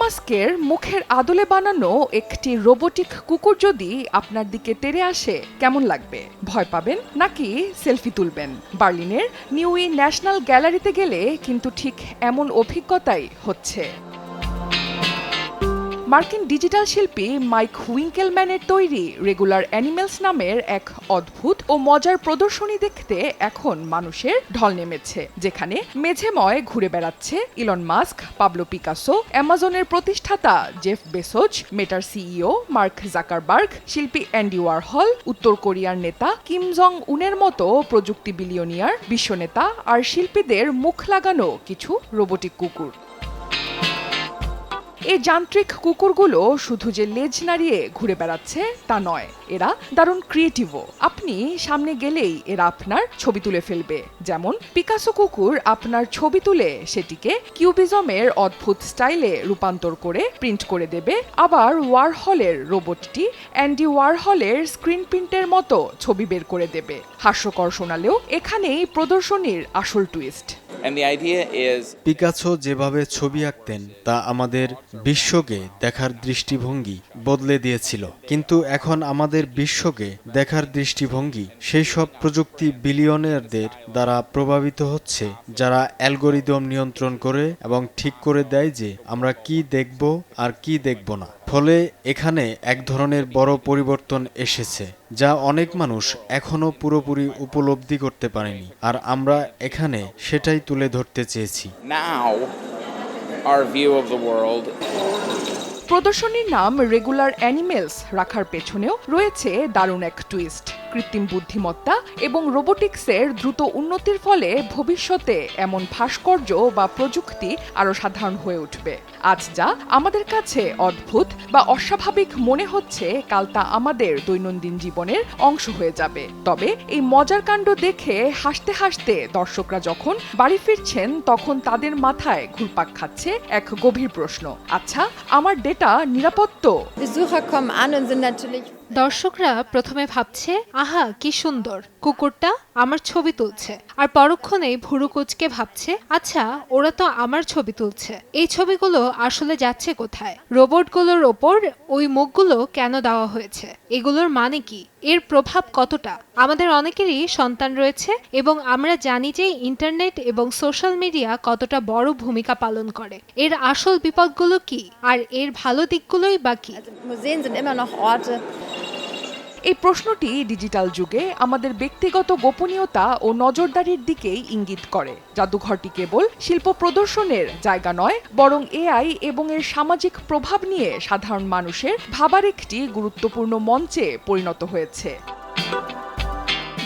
মাস্কের মুখের আদলে বানানো একটি রোবোটিক কুকুর যদি আপনার দিকে তেড়ে আসে কেমন লাগবে? ভয় পাবেন নাকি সেলফি তুলবেন? বার্লিনের নিউই ন্যাশনাল গ্যালারিতে গেলে কিন্তু ঠিক এমন অভিজ্ঞতাই হচ্ছে। মার্কিন ডিজিটাল শিল্পী মাইক উইঙ্কেলম্যানের তৈরি রেগুলার অ্যানিমেলস নামের এক অদ্ভুত ও মজার প্রদর্শনী দেখতে এখন মানুষের ঢল নেমেছে, যেখানে মেঝেময় ঘুরে বেড়াচ্ছে ইলন মাস্ক, পাবলো পিকাসো, অ্যামাজনের প্রতিষ্ঠাতা জেফ বেসোজ, মেটার সিইও মার্ক জাকারবার্গ, শিল্পী অ্যান্ডি ওয়ারহল, উত্তর কোরিয়ার নেতা কিম জং উনের মতো প্রযুক্তি বিলিয়নিয়ার, বিশ্বনেতা আর শিল্পীদের মুখ লাগানো কিছু রোবোটিক কুকুর। এই যান্ত্রিক কুকুরগুলো শুধু যে লেজ নাড়িয়ে ঘুরে বেড়াচ্ছে তা নয়, এরা দারুণ ক্রিয়েটিভও। আপনি সামনে গেলেই এরা আপনার ছবি তুলে ফেলবে। যেমন পিকাসো কুকুর আপনার ছবি তুলে সেটিকে কিউবিজমের অদ্ভুত স্টাইলে রূপান্তর করে প্রিন্ট করে দেবে। আবার ওয়ারহলের রোবটটি অ্যান্ডি ওয়ারহলের স্ক্রিন প্রিন্টের মতো ছবি বের করে দেবে। হাস্যকর শোনালেও এখানেই প্রদর্শনীর আসল টুইস্ট। পিকাসো যেভাবে ছবি আঁকতেন তা আমাদের বিশ্বকে দেখার দৃষ্টিভঙ্গি বদলে দিয়েছিল, কিন্তু এখন আমাদের বিশ্বকে দেখার দৃষ্টিভঙ্গি সেই সব প্রযুক্তি বিলিয়নারদের দ্বারা প্রভাবিত হচ্ছে, যারা অ্যালগোরিদম নিয়ন্ত্রণ করে এবং ঠিক করে দেয় যে আমরা কি দেখব আর কি দেখব না। ফলে এখানে এক ধরনের বড় পরিবর্তন এসেছে যা অনেক মানুষ এখনো পুরোপুরি উপলব্ধি করতে পারেনি, আর আমরা এখানে সেটাই তুলে ধরতে চেয়েছি। প্রদর্শনীর নাম রেগুলার অ্যানিমেলস রাখার পেছনেও রয়েছে দারুণ এক টুইস্ট। কৃত্রিম বুদ্ধিমত্তা এবং রোবোটিক্সের দ্রুত উন্নতির ফলে ভবিষ্যতে এমন ভাস্কর্য বা প্রযুক্তি আরও সাধারণ হয়ে উঠবে। আজ যা আমাদের কাছে অদ্ভুত বা অস্বাভাবিক মনে হচ্ছে, কাল তা আমাদের দৈনন্দিন জীবনের অংশ হয়ে যাবে। তবে এই মজার কাণ্ড দেখে হাসতে হাসতে দর্শকরা যখন বাড়ি ফিরছেন, তখন তাদের মাথায় ঘুরপাক খাচ্ছে এক গভীর প্রশ্ন: আচ্ছা, আমার ডেটা নিরাপদ তো? দর্শকরা প্রথমে ভাবছে, আহা কি সুন্দর, কুকুরটা আমার ছবি তুলছে, আর পরক্ষণেই ভুরু কুঁচকে ভাবছে, আচ্ছা ওরা তো আমার ছবি তুলছে। এই ছবিগুলো আসলে যাচ্ছে কোথায়? রোবটগুলোর ওপর ওই মুখগুলো কেন দেওয়া হয়েছে? এগুলোর মানে কি? এর প্রভাব কতটা? আমাদের অনেকেরই সন্তান রয়েছে এবং আমরা জানি যে ইন্টারনেট এবং সোশ্যাল মিডিয়া কতটা বড় ভূমিকা পালন করে। এর আসল বিপদগুলো কি, আর এর ভালো দিকগুলোই বা কি? এই প্রশ্নটি ডিজিটাল যুগে আমাদের ব্যক্তিগত গোপনীয়তা ও নজরদারির দিকেই ইঙ্গিত করে। জাদুঘরটি কেবল শিল্প প্রদর্শনের জায়গা নয়, বরং এআই এবং এর সামাজিক প্রভাব নিয়ে সাধারণ মানুষের ভাবার একটি গুরুত্বপূর্ণ মঞ্চে পরিণত হয়েছে।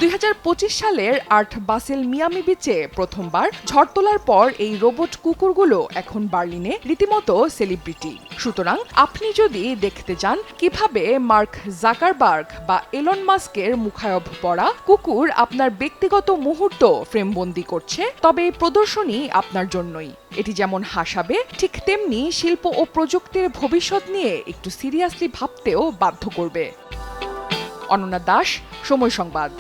2025 সালের আর্ট বাসেল মিয়ামি বিচে প্রথমবার ঝড় তোলার পর এই রোবট কুকুরগুলো এখন বার্লিনে রীতিমতো সেলিব্রিটি। সুতরাং আপনি যদি দেখতে চান কিভাবে মার্ক জাকারবার্গ বা এলন মাস্কের মুখায়ব পরা কুকুর আপনার ব্যক্তিগত মুহূর্ত ফ্রেমবন্দি করছে, তবে এই প্রদর্শনী আপনার জন্যই। এটি যেমন হাসাবে, ঠিক তেমনি শিল্প ও প্রযুক্তির ভবিষ্যৎ নিয়ে একটু সিরিয়াসলি ভাবতেও বাধ্য করবে। অনন্যা দাস, সময় সংবাদ।